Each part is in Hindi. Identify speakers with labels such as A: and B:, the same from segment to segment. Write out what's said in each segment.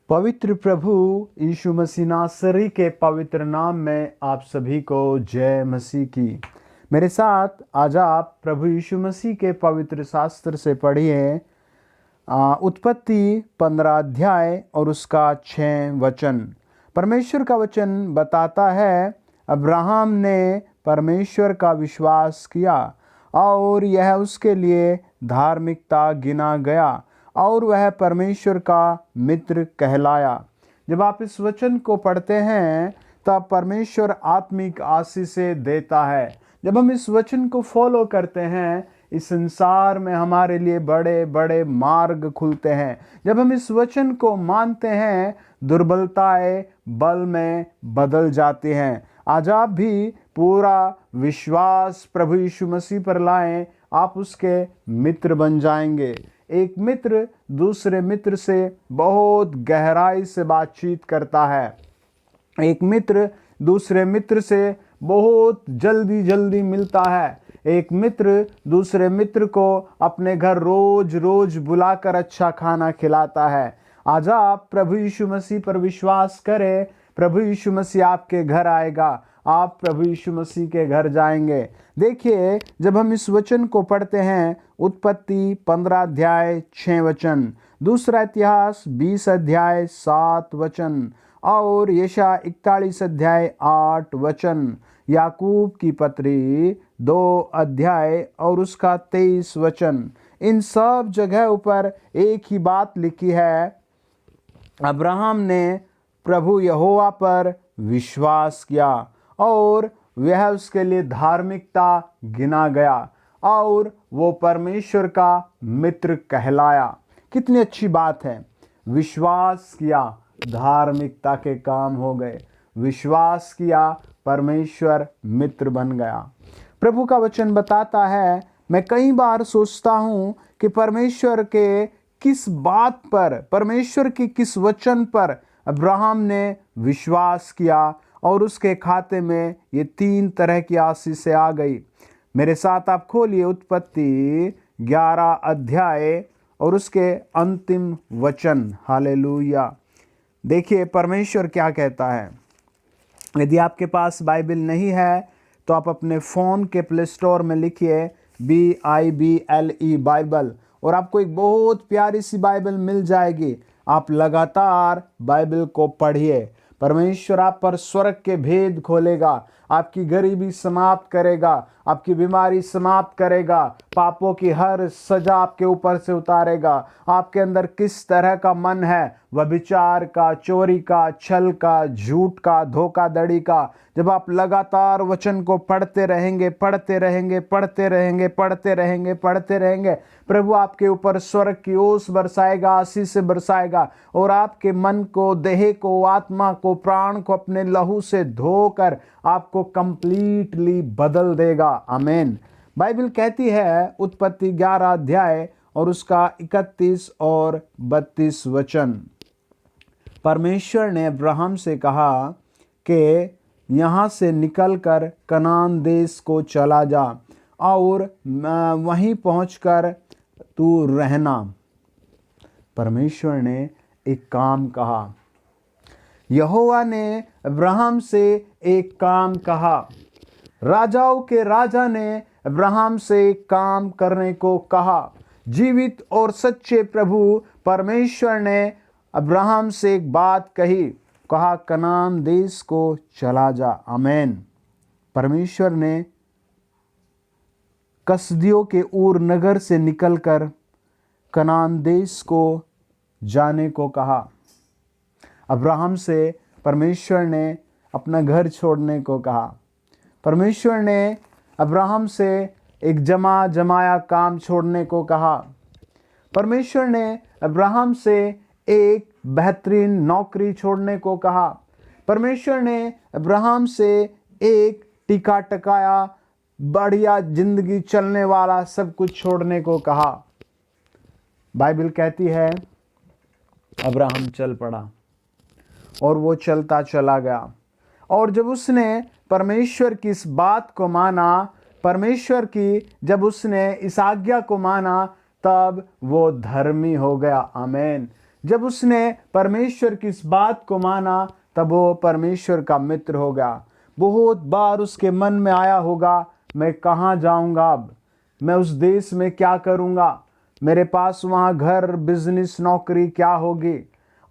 A: पवित्र प्रभु यीशु मसीह नासरी के पवित्र नाम में आप सभी को जय मसीह की। मेरे साथ आज आप प्रभु यीशु मसीह के पवित्र शास्त्र से पढ़िए उत्पत्ति 15 अध्याय और उसका 6 वचन। परमेश्वर का वचन बताता है, अब्राहम ने परमेश्वर का विश्वास किया और यह उसके लिए धार्मिकता गिना गया और वह परमेश्वर का मित्र कहलाया। जब आप इस वचन को पढ़ते हैं तब परमेश्वर आत्मिक आशीष से देता है। जब हम इस वचन को फॉलो करते हैं, इस संसार में हमारे लिए बड़े बड़े मार्ग खुलते हैं। जब हम इस वचन को मानते हैं, दुर्बलताएं बल में बदल जाती हैं। आज आप भी पूरा विश्वास प्रभु यीशु मसीह पर लाएं, आप उसके मित्र बन जाएंगे। एक मित्र दूसरे मित्र से बहुत गहराई से बातचीत करता है। एक मित्र दूसरे मित्र से बहुत जल्दी जल्दी मिलता है। एक मित्र दूसरे मित्र को अपने घर रोज रोज बुलाकर अच्छा खाना खिलाता है। आज आप प्रभु यीशु मसीह पर विश्वास करें, प्रभु यीशु मसीह आपके घर आएगा, आप प्रभु यीशु मसीह के घर जाएंगे। देखिए, जब हम इस वचन को पढ़ते हैं, उत्पत्ति 15 अध्याय 6 वचन, दूसरा इतिहास 20 अध्याय 7 वचन और यशायाह 41 अध्याय 8 वचन, याकूब की पत्री 2 अध्याय और उसका 23 वचन, इन सब जगह पर एक ही बात लिखी है, अब्राहम ने प्रभु यहोवा पर विश्वास किया और वह उसके लिए धार्मिकता गिना गया और वो परमेश्वर का मित्र कहलाया। कितनी अच्छी बात है। विश्वास किया, धार्मिकता के काम हो गए। विश्वास किया, परमेश्वर मित्र बन गया। प्रभु का वचन बताता है, मैं कई बार सोचता हूँ कि परमेश्वर के किस बात पर, परमेश्वर के किस वचन पर अब्राहम ने विश्वास किया और उसके खाते में ये 3 तरह की आशीषें आ गई। मेरे साथ आप खोलिए उत्पत्ति 11 अध्याय और उसके अंतिम वचन। हालेलुया। देखिए परमेश्वर क्या कहता है। यदि आपके पास बाइबल नहीं है तो आप अपने फ़ोन के प्ले स्टोर में लिखिए BIBLE बाइबल और आपको एक बहुत प्यारी सी बाइबल मिल जाएगी। आप लगातार बाइबल को पढ़िए। परमेश्वर आप पर स्वर्ग के भेद खोलेगा, आपकी गरीबी समाप्त करेगा, आपकी बीमारी समाप्त करेगा, पापों की हर सजा आपके ऊपर से उतारेगा। आपके अंदर किस तरह का मन है, व्यभिचार का, चोरी का, छल का, झूठ का, धोखाधड़ी का, जब आप लगातार वचन को पढ़ते रहेंगे, पढ़ते रहेंगे, पढ़ते रहेंगे, पढ़ते रहेंगे, पढ़ते रहेंगे, प्रभु आपके ऊपर स्वर्ग की ओस बरसाएगा, आशीष से बरसाएगा और आपके मन को, देह को, आत्मा को, प्राण को अपने लहू से धोकर आपको कंप्लीटली बदल देगा। आमीन। बाइबल कहती है, उत्पत्ति 11 अध्याय और उसका 31 और 32 वचन, परमेश्वर ने अब्राहम से कहा कि यहाँ से निकलकर कनान देश को चला जा और वहीं पहुंचकर तू रहना। परमेश्वर ने एक काम कहा, यहोवा ने अब्राहम से एक काम कहा। राजाओं के राजा ने अब्राहम से एक काम करने को कहा। जीवित और सच्चे प्रभु परमेश्वर ने अब्राहम से एक बात कही, कहा कनान देश को चला जा। आमीन। परमेश्वर ने कसदियों के ऊर नगर से निकलकर कनान देश को जाने को कहा। अब्राहम से परमेश्वर ने अपना घर छोड़ने को कहा। परमेश्वर ने अब्राहम से एक जमाया काम छोड़ने को कहा। परमेश्वर ने अब्राहम से एक बेहतरीन नौकरी छोड़ने को कहा। परमेश्वर ने अब्राहम से एक टिका टकाया बढ़िया जिंदगी चलने वाला सब कुछ छोड़ने को कहा। बाइबल कहती है, अब्राहम चल पड़ा और वो चलता चला गया और जब उसने परमेश्वर की इस बात को माना, परमेश्वर की जब उसने इस आज्ञा को माना, तब वो धर्मी हो गया। आमीन। जब उसने परमेश्वर की इस बात को माना तब वो परमेश्वर का मित्र हो गया। बहुत बार उसके मन में आया होगा, मैं कहाँ जाऊंगा, अब मैं उस देश में क्या करूंगा, मेरे पास वहाँ घर, बिजनेस, नौकरी क्या होगी।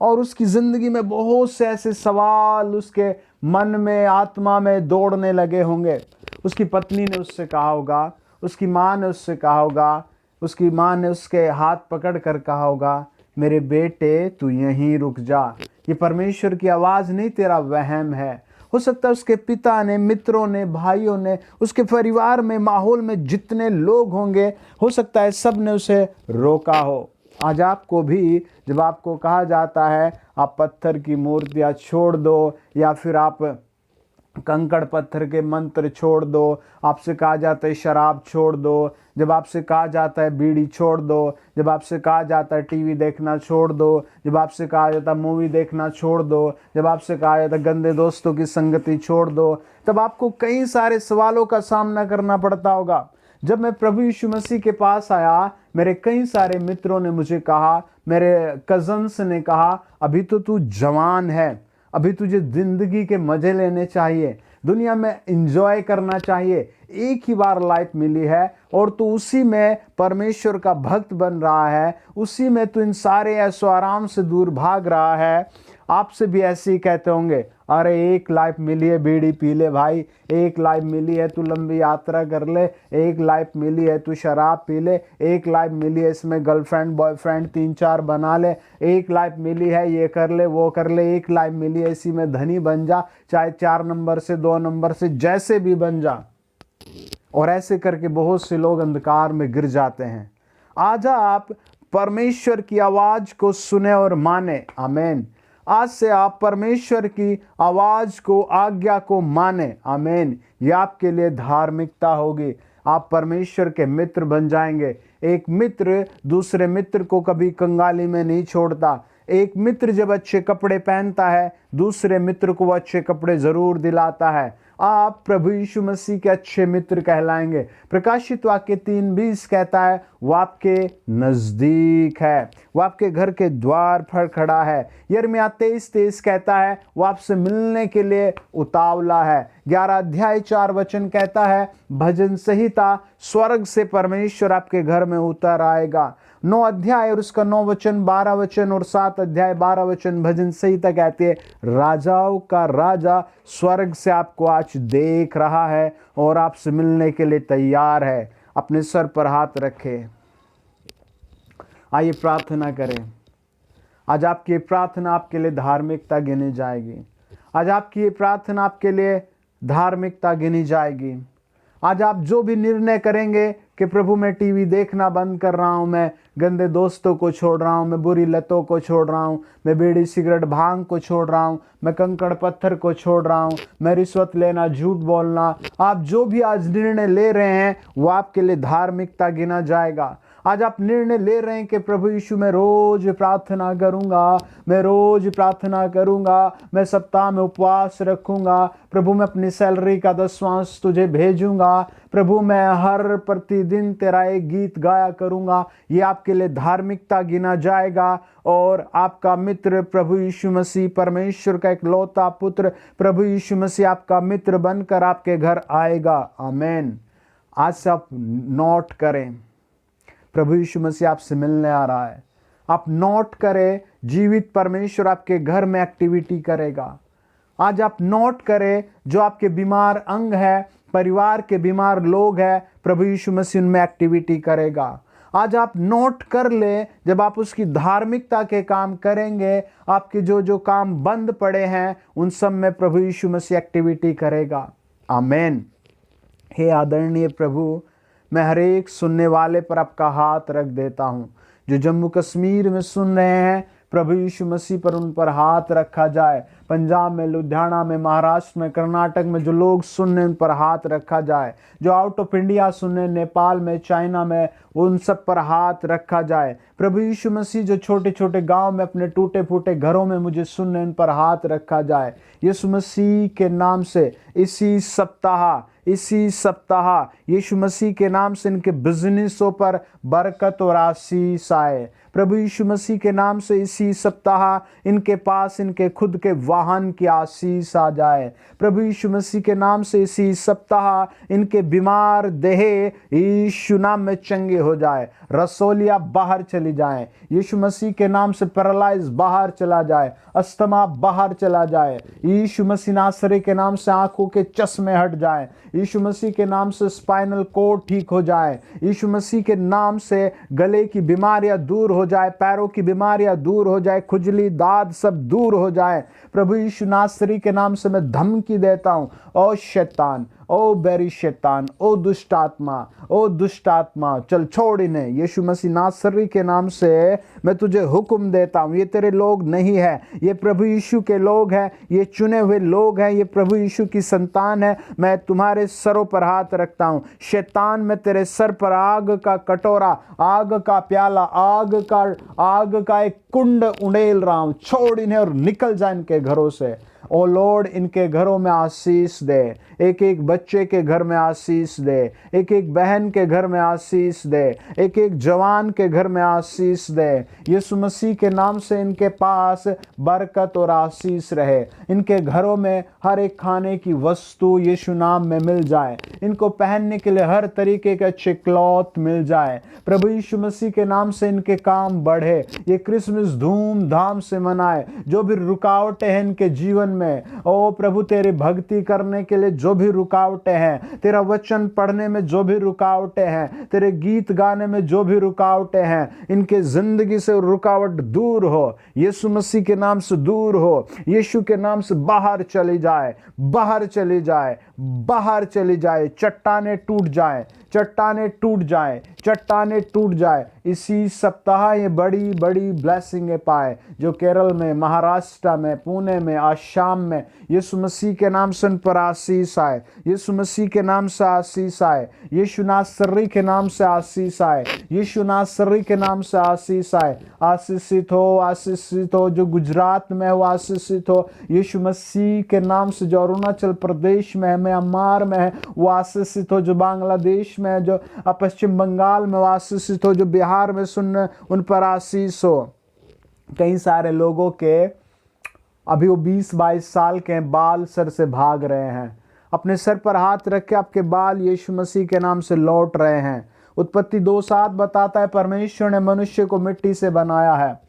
A: और उसकी जिंदगी में बहुत से ऐसे सवाल उसके मन में, आत्मा में दौड़ने लगे होंगे। उसकी पत्नी ने उससे कहा होगा, उसकी माँ ने उससे कहा होगा, उसकी माँ ने उसके हाथ पकड़ कर कहा होगा, मेरे बेटे तू यहीं रुक जा, ये परमेश्वर की आवाज़ नहीं, तेरा वहम है। हो सकता है उसके पिता ने, मित्रों ने, भाइयों ने, उसके परिवार में, माहौल में जितने लोग होंगे, हो सकता है सब ने उसे रोका हो। आज आपको भी जब आपको कहा जाता है आप पत्थर की मूर्तियाँ छोड़ दो, या फिर आप कंकड़ पत्थर के मंत्र छोड़ दो, आपसे कहा जाता है शराब छोड़ दो, जब आपसे कहा जाता है बीड़ी छोड़ दो, जब आपसे कहा जाता है टीवी देखना छोड़ दो, जब आपसे कहा जाता है मूवी देखना छोड़ दो, जब आपसे कहा जाता है गंदे दोस्तों की संगति छोड़ दो, तब आपको कई सारे सवालों का सामना करना पड़ता होगा। जब मैं प्रभु यीशु मसीह के पास आया, मेरे कई सारे मित्रों ने मुझे कहा, मेरे कजन्स ने कहा, अभी तो तू जवान है, अभी तुझे जिंदगी के मजे लेने चाहिए, दुनिया में एंजॉय करना चाहिए, एक ही बार लाइफ मिली है और तू उसी में परमेश्वर का भक्त बन रहा है, उसी में तू इन सारे ऐशो आराम से दूर भाग रहा है। आपसे भी ऐसे ही कहते होंगे, अरे एक लाइफ मिली है, बीड़ी पी ले भाई, एक लाइफ मिली है, तू लंबी यात्रा कर ले, एक लाइफ मिली है, तू शराब पी ले, एक लाइफ मिली है, इसमें गर्लफ्रेंड बॉयफ्रेंड 3-4 बना ले, एक लाइफ मिली है, ये कर ले वो कर ले, एक लाइफ मिली है, इसी में धनी बन जा, चाहे 4 नंबर से 2 नंबर से जैसे भी बन जा। और ऐसे करके बहुत से लोग अंधकार में गिर जाते हैं। आज आप परमेश्वर की आवाज को सुने और माने। आमीन। आज से आप परमेश्वर की आवाज को, आज्ञा को माने। आमीन। ये आपके लिए धार्मिकता होगी। आप परमेश्वर के मित्र बन जाएंगे। एक मित्र दूसरे मित्र को कभी कंगाली में नहीं छोड़ता। एक मित्र जब अच्छे कपड़े पहनता है, दूसरे मित्र को वो अच्छे कपड़े जरूर दिलाता है। आप प्रभु यीशु मसीह के अच्छे मित्र कहलाएंगे। प्रकाशित वाक्य 3:20 कहता है, वो आपके नजदीक है, वो आपके घर के द्वार पर खड़ा है। यिर्मयाह 23:23 कहता है, वो आपसे मिलने के लिए उतावला है। 11 अध्याय 4 वचन कहता है, भजन संहिता, स्वर्ग से परमेश्वर आपके घर में उतर आएगा। 9 अध्याय और उसका 9 वचन, 12 वचन और 7 अध्याय 12 वचन भजन संहिता कहती है, राजाओं का राजा स्वर्ग से आपको आज देख रहा है और आपसे मिलने के लिए तैयार है। अपने सर पर हाथ रखे, आइए प्रार्थना करें। आज आपकी ये प्रार्थना आपके लिए धार्मिकता गिनी जाएगी। आज आपकी ये प्रार्थना आपके लिए धार्मिकता गिनी जाएगी। आज आप जो भी निर्णय करेंगे कि प्रभु मैं टीवी देखना बंद कर रहा हूँ, मैं गंदे दोस्तों को छोड़ रहा हूँ, मैं बुरी लतों को छोड़ रहा हूँ, मैं बीड़ी सिगरेट भांग को छोड़ रहा हूँ, मैं कंकड़ पत्थर को छोड़ रहा हूँ, मैं रिश्वत लेना, झूठ बोलना, आप जो भी आज निर्णय ले रहे हैं वो आपके लिए धार्मिकता गिना जाएगा। आज आप निर्णय ले रहे हैं कि प्रभु यीशु मैं रोज प्रार्थना करूंगा, मैं रोज प्रार्थना करूंगा, मैं सप्ताह में उपवास रखूंगा, प्रभु मैं अपनी सैलरी का 10वां तुझे भेजूंगा, प्रभु मैं हर प्रतिदिन तेरा एक गीत गाया करूंगा। ये आपके लिए धार्मिकता गिना जाएगा। और आपका मित्र प्रभु यीशु मसीह, परमेश्वर का इकलौता पुत्र प्रभु यीशु मसीह आपका मित्र बनकर आपके घर आएगा। आमीन। आज से आप नोट करें, प्रभु यीशु मसीह आपसे मिलने आ रहा है। आप नोट करें, जीवित परमेश्वर आपके घर में एक्टिविटी करेगा। आज आप नोट करें, जो आपके बीमार अंग है, परिवार के बीमार लोग हैं, प्रभु यीशु मसीह उनमें एक्टिविटी करेगा। आज आप नोट कर ले, जब आप उसकी धार्मिकता के काम करेंगे, आपके जो जो काम बंद पड़े हैं उन सब में प्रभु यीशु मसीह एक्टिविटी करेगा। आमीन। हे आदरणीय प्रभु, मैं हर एक सुनने वाले पर आपका हाथ रख देता हूँ। जो जम्मू कश्मीर में सुन रहे हैं, प्रभु यीशु मसीह पर उन पर हाथ रखा जाए। पंजाब में, लुधियाना में, महाराष्ट्र में, कर्नाटक में जो लोग सुनने, उन पर हाथ रखा जाए। जो आउट ऑफ इंडिया सुनने, नेपाल में, चाइना में, उन सब पर हाथ रखा जाए। प्रभु यीशु मसीह जो छोटे छोटे गांव में अपने टूटे फूटे घरों में मुझे सुनने, उन पर हाथ रखा जाए। यीशु मसीह के नाम से इसी सप्ताह यीशु मसीह के नाम से इनके बिजनेसों पर बरकत और आशीष आए। प्रभु यीशु मसीह के नाम से इसी सप्ताह इनके पास इनके खुद के वाहन की आशीष आ जाए। प्रभु यीशु मसीह के नाम से इसी सप्ताह इनके बीमार देह यीशु नाम में चंगे हो जाए, रसोलिया बाहर चली जाए, यीशु मसीह के नाम से पैरालाइज बाहर चला जाए, अस्थमा बाहर चला जाए, यीशु मसीह नासरी के नाम से आंखों के चश्मे हट जाए, यीशु मसीह के नाम से स्पाइनल कोड ठीक हो जाए, यीशु मसीह के नाम से गले की बीमारियां दूर हो जाए, पैरों की बीमारियां दूर हो जाए, खुजली दाद सब दूर हो जाए। प्रभु यीशु नासरी के नाम से मैं धमकी देता हूं, ओ शैतान, ओ बैरी शैतान, ओ दुष्ट आत्मा, चल छोड़ इन्हें। यीशु मसीह नासरी के नाम से मैं तुझे हुक्म देता हूं, ये तेरे लोग नहीं है, ये प्रभु यीशु के लोग हैं, ये चुने हुए लोग हैं, ये प्रभु यीशु की संतान है। मैं तुम्हारे सरों पर हाथ रखता हूं। शैतान, मैं तेरे सर पर आग का कटोरा, आग का प्याला, आग का एक कुंड उड़ेल रहा हूं। छोड़ इन्हें और निकल जा इनके घरों से। ओ लॉर्ड, इनके घरों में आशीष दे, एक एक बच्चे के घर में आशीष दे, एक एक बहन के घर में आशीष दे, एक एक जवान के घर में आशीष दे। यीशु मसीह के नाम से इनके पास बरकत और आशीष रहे। इनके घरों में हर एक खाने की वस्तु यीशु नाम में मिल जाए। इनको पहनने के लिए हर तरीके के अच्छे क्लॉथ मिल जाए। प्रभु यीशु मसीह के नाम से इनके काम बढ़े। ये क्रिसमस धूमधाम से मनाए। जो भी रुकावटें हैं इनके जीवन में, ओ प्रभु, तेरी भक्ति करने के लिए जो भी रुकावटें हैं, तेरा वचन पढ़ने में जो भी रुकावटें हैं, तेरे गीत गाने में जो भी रुकावटें हैं, इनके जिंदगी से रुकावट दूर हो। यीशु मसीह के नाम से दूर हो। यीशु के नाम से बाहर चली जाए, बाहर चली जाए, बाहर चली जाए। चट्टानें टूट जाए, चट्टानें टूट जाए, चट्टानें टूट जाए। इसी सप्ताह ये बड़ी बड़ी ब्लेसिंग पाए जो केरल में, महाराष्ट्र में, पुणे में, आसाम में, यीशु मसीह के नाम से उन पर आशीष आए। यीशु मसीह के नाम से आशीष आए। यीशु नासरी के नाम से आशीष आए। यीशु नासरी के नाम से आशीष आए। आशीषित हो, आशीषित हो जो गुजरात में हो, आशीषित हो। यीशु मसीह के नाम से जो अरुणाचल प्रदेश में है, म्यांमार में है, वो आशीषित हो। जो बांग्लादेश में है, जो पश्चिम बंगाल में, वो आशीषित हो। जो बिहार में सुन, उन पर आशीष हो। कई सारे लोगों के अभी वो 20-22 साल के बाल सर से भाग रहे हैं। अपने सर पर हाथ रख के आपके बाल यीशु मसीह के नाम से लौट रहे हैं। उत्पत्ति 2:7 बताता है, परमेश्वर ने मनुष्य को मिट्टी से बनाया है।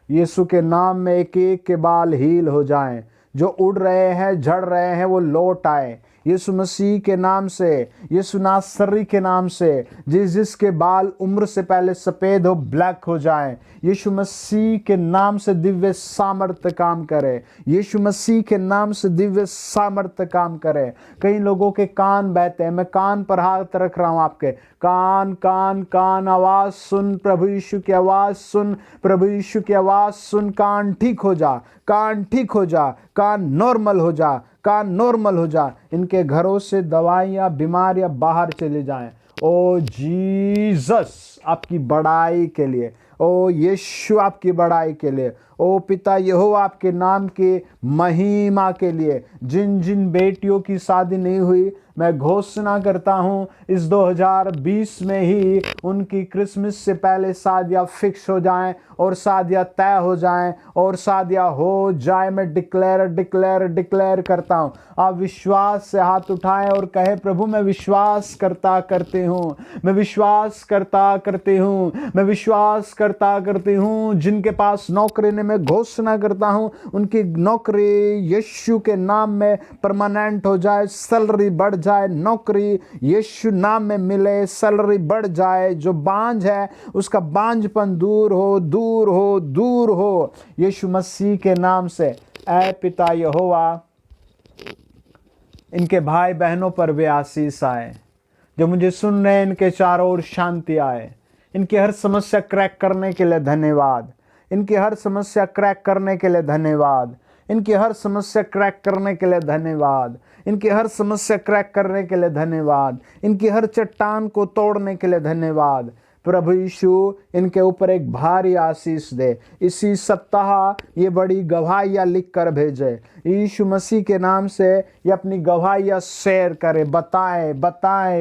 A: यीशु के नाम में एक एक के बाल हील हो जाएं। जो उड़ रहे हैं, झड़ रहे हैं, वो लौट आए। यीशु मसीह के नाम से, यीशु नासरी के नाम से, जिसके बाल उम्र से पहले सफ़ेद हो, ब्लैक हो जाएं। यीशु मसीह के नाम से दिव्य सामर्थ्य काम करे। यीशु मसीह के नाम से दिव्य सामर्थ्य काम करे। कई लोगों के कान बहते हैं। मैं कान पर हाथ रख रहा हूं। आपके कान, कान, कान, आवाज़ सुन, प्रभु यीशु की आवाज़ सुन, प्रभु यीशु की आवाज़ सुन। कान ठीक हो जा, कान ठीक हो जा, कान नॉर्मल हो जा, कान नॉर्मल हो जा। इनके घरों से दवाइयाँ, बीमारियाँ बाहर चले जाएं। ओ जीसस, आपकी बड़ाई के लिए। ओ यीशु, आपकी बड़ाई के लिए। ओ पिता यहोवा, आपके नाम के महिमा के लिए। जिन जिन बेटियों की शादी नहीं हुई, मैं घोषणा करता हूं इस 2020 में ही उनकी क्रिसमस से पहले शादियां फिक्स हो जाएं और शादियां तय हो जाएं और शादियां हो जाए। मैं डिक्लेयर करता हूं। आप विश्वास से हाथ उठाएं और कहे, प्रभु मैं विश्वास करती हूँ, मैं विश्वास करती हूँ, मैं विश्वास करती हूँ। जिनके पास नौकरी ने, मैं घोषणा करता हूँ उनकी नौकरी यीशु के नाम में परमानेंट हो जाए। सैलरी बढ़ जाए, नौकरी यीशु नाम में मिले, सैलरी बढ़ जाए। जो बांझ है उसका बांझपन दूर हो, दूर हो, दूर हो, यीशु मसीह के नाम से। ऐ पिता यहोवा, इनके भाई बहनों पर भी आशीष आए। जो मुझे सुन रहे हैं, इनके चारों ओर शांति आए। इनकी हर समस्या क्रैक करने के लिए धन्यवाद। इनकी हर समस्या क्रैक करने के लिए धन्यवाद। इनकी हर समस्या क्रैक करने के लिए धन्यवाद। इनकी हर समस्या क्रैक करने के लिए धन्यवाद। इनकी हर चट्टान को तोड़ने के लिए धन्यवाद। प्रभु यीशु इनके ऊपर एक भारी आशीष दे। इसी सप्ताह ये बड़ी गवाहियाँ लिख कर भेजे। यीशु मसीह के नाम से ये अपनी गवाहियाँ शेयर करे,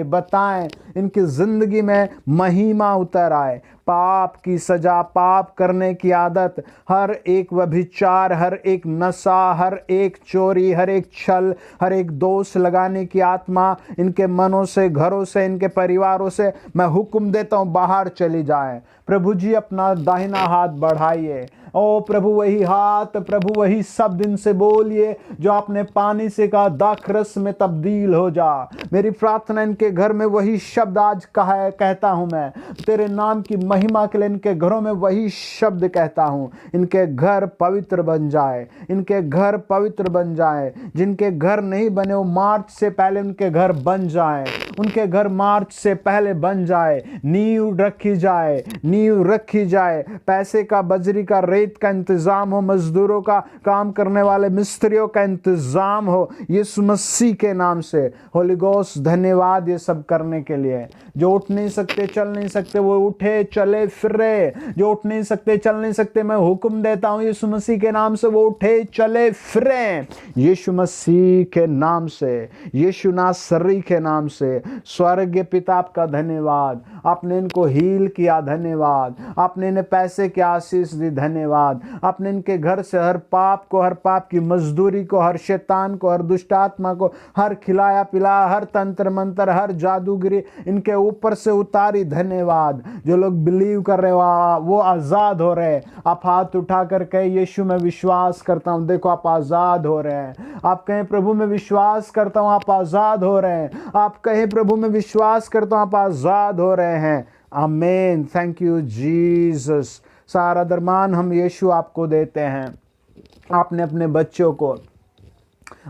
A: बताएं। इनकी ज़िंदगी में महिमा उतर आए, पाप की सजा, पाप करने की आदत, हर एक व्यभिचार, हर एक नशा, हर एक चोरी, हर एक छल, हर एक दोष लगाने की आत्मा इनके मनों से, घरों से, इनके परिवारों से मैं हुक्म देता हूं बाहर चली जाए। प्रभु जी अपना दाहिना हाथ बढ़ाइए। ओ प्रभु वही हाथ, प्रभु वही शब्द इनसे बोलिए जो आपने पानी से कहा दाखरस में तब्दील हो जा। मेरी प्रार्थना इनके घर में वही शब्द आज कहता हूं मैं, तेरे नाम की महिमा के लिए इनके घरों में वही शब्द कहता हूं। इनके घर पवित्र बन जाए, इनके घर पवित्र बन जाए। जिनके घर नहीं बने वो मार्च से पहले उनके घर बन जाए, उनके घर मार्च से पहले बन जाए। नींव रखी जाए, नींव रखी जाए। पैसे का, बजरी का, रेत का इंतजाम हो, मजदूरों का, काम करने वाले मिस्त्रियों का इंतजाम हो, यीशु मसीह के नाम से। होली गोस्ट धन्यवाद ये सब करने के लिए। जो उठ नहीं सकते, चल नहीं सकते, वो उठे, चले, फिरे। जो उठ नहीं सकते, चल नहीं सकते, मैं हुक्म देता हूं यीशु मसीह के नाम से, वो उठे, चले, फिरे। यीशु मसीह के नाम से, यीशु नासरी के नाम से। स्वर्गीय पिता आपका धन्यवाद, आपने इनको हील किया, धन्यवाद। आपने इन्हें पैसे की आशीष दी, धन्यवाद। आपने इनके घर से हर पाप को, हर पाप की मजदूरी को, हर शैतान को, हर दुष्ट आत्मा को, हर खिलाया पिलाया, हर तंत्र मंत्र, हर जादूगिरी इनके ऊपर से उतारी, धन्यवाद। जो लोग बिलीव कर रहे हो वो आजाद हो रहे। आप हाथ उठाकर कहे यीशु मैं विश्वास करता हूं, देखो आप आजाद हो रहे हैं। आप कहें प्रभु मैं विश्वास करता हूं, आप आजाद हो रहे हैं। आप कहें प्रभु मैं विश्वास करता हूं, आप आजाद हो रहे हैं। आमीन। Thank you Jesus. सारा दरमान हम यीशु आपको देते हैं। आपने अपने बच्चों को,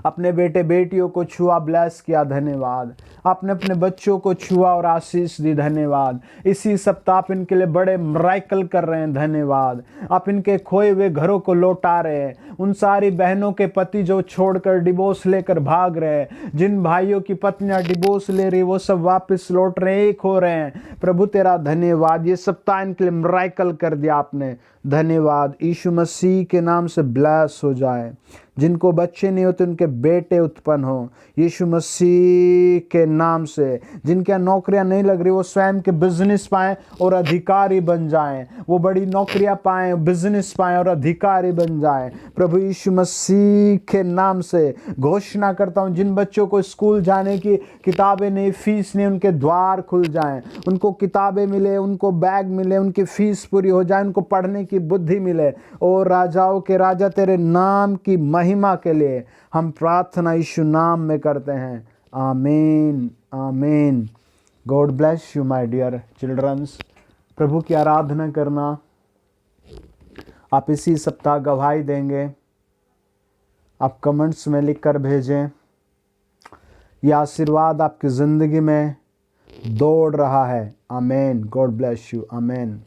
A: अपने बेटे बेटियों को छुआ, ब्लेस किया, धन्यवाद। आपने अपने बच्चों को छुआ और आशीष दी, धन्यवाद। इसी सप्ताह आप इनके लिए बड़े मिरेकल कर रहे हैं, धन्यवाद। आप इनके खोए हुए घरों को लौटा रहे हैं। उन सारी बहनों के पति जो छोड़कर डिवोर्स लेकर भाग रहे हैं, जिन भाइयों की पत्नियां डिवोर्स ले रही वो सब वापस लौट रहे हैं, एक हो रहे हैं। प्रभु तेरा धन्यवाद, ये सप्ताह इनके लिए मिरेकल कर दिया आपने, धन्यवाद। यीशु मसीह के नाम से ब्लेस हो जाए। जिनको बच्चे नहीं होते उनके बेटे उत्पन्न हो, यीशु मसीह के नाम से। जिनके यहाँ नौकरियां नहीं लग रही वो स्वयं के बिजनेस पाएं और अधिकारी बन जाएं, वो बड़ी नौकरियां पाएं, बिजनेस पाएं और अधिकारी बन जाएं। प्रभु यीशु मसीह के नाम से घोषणा करता हूं, जिन बच्चों को स्कूल जाने की किताबें नहीं, फीस नहीं, उनके द्वार खुल जाएं, उनको किताबें मिले, उनको बैग मिले, उनकी फीस पूरी हो जाए, उनको पढ़ने की बुद्धि मिले। और राजाओं के राजा तेरे नाम की महिमा के लिए हम प्रार्थना यीशु नाम में करते हैं। आमीन, आमीन। God bless you my dear childrens. प्रभु की आराधना करना। आप इसी सप्ताह गवाही देंगे, आप कमेंट्स में लिखकर भेजें। यह आशीर्वाद आपकी ज़िंदगी में दौड़ रहा है। आमीन। God bless you. आमीन।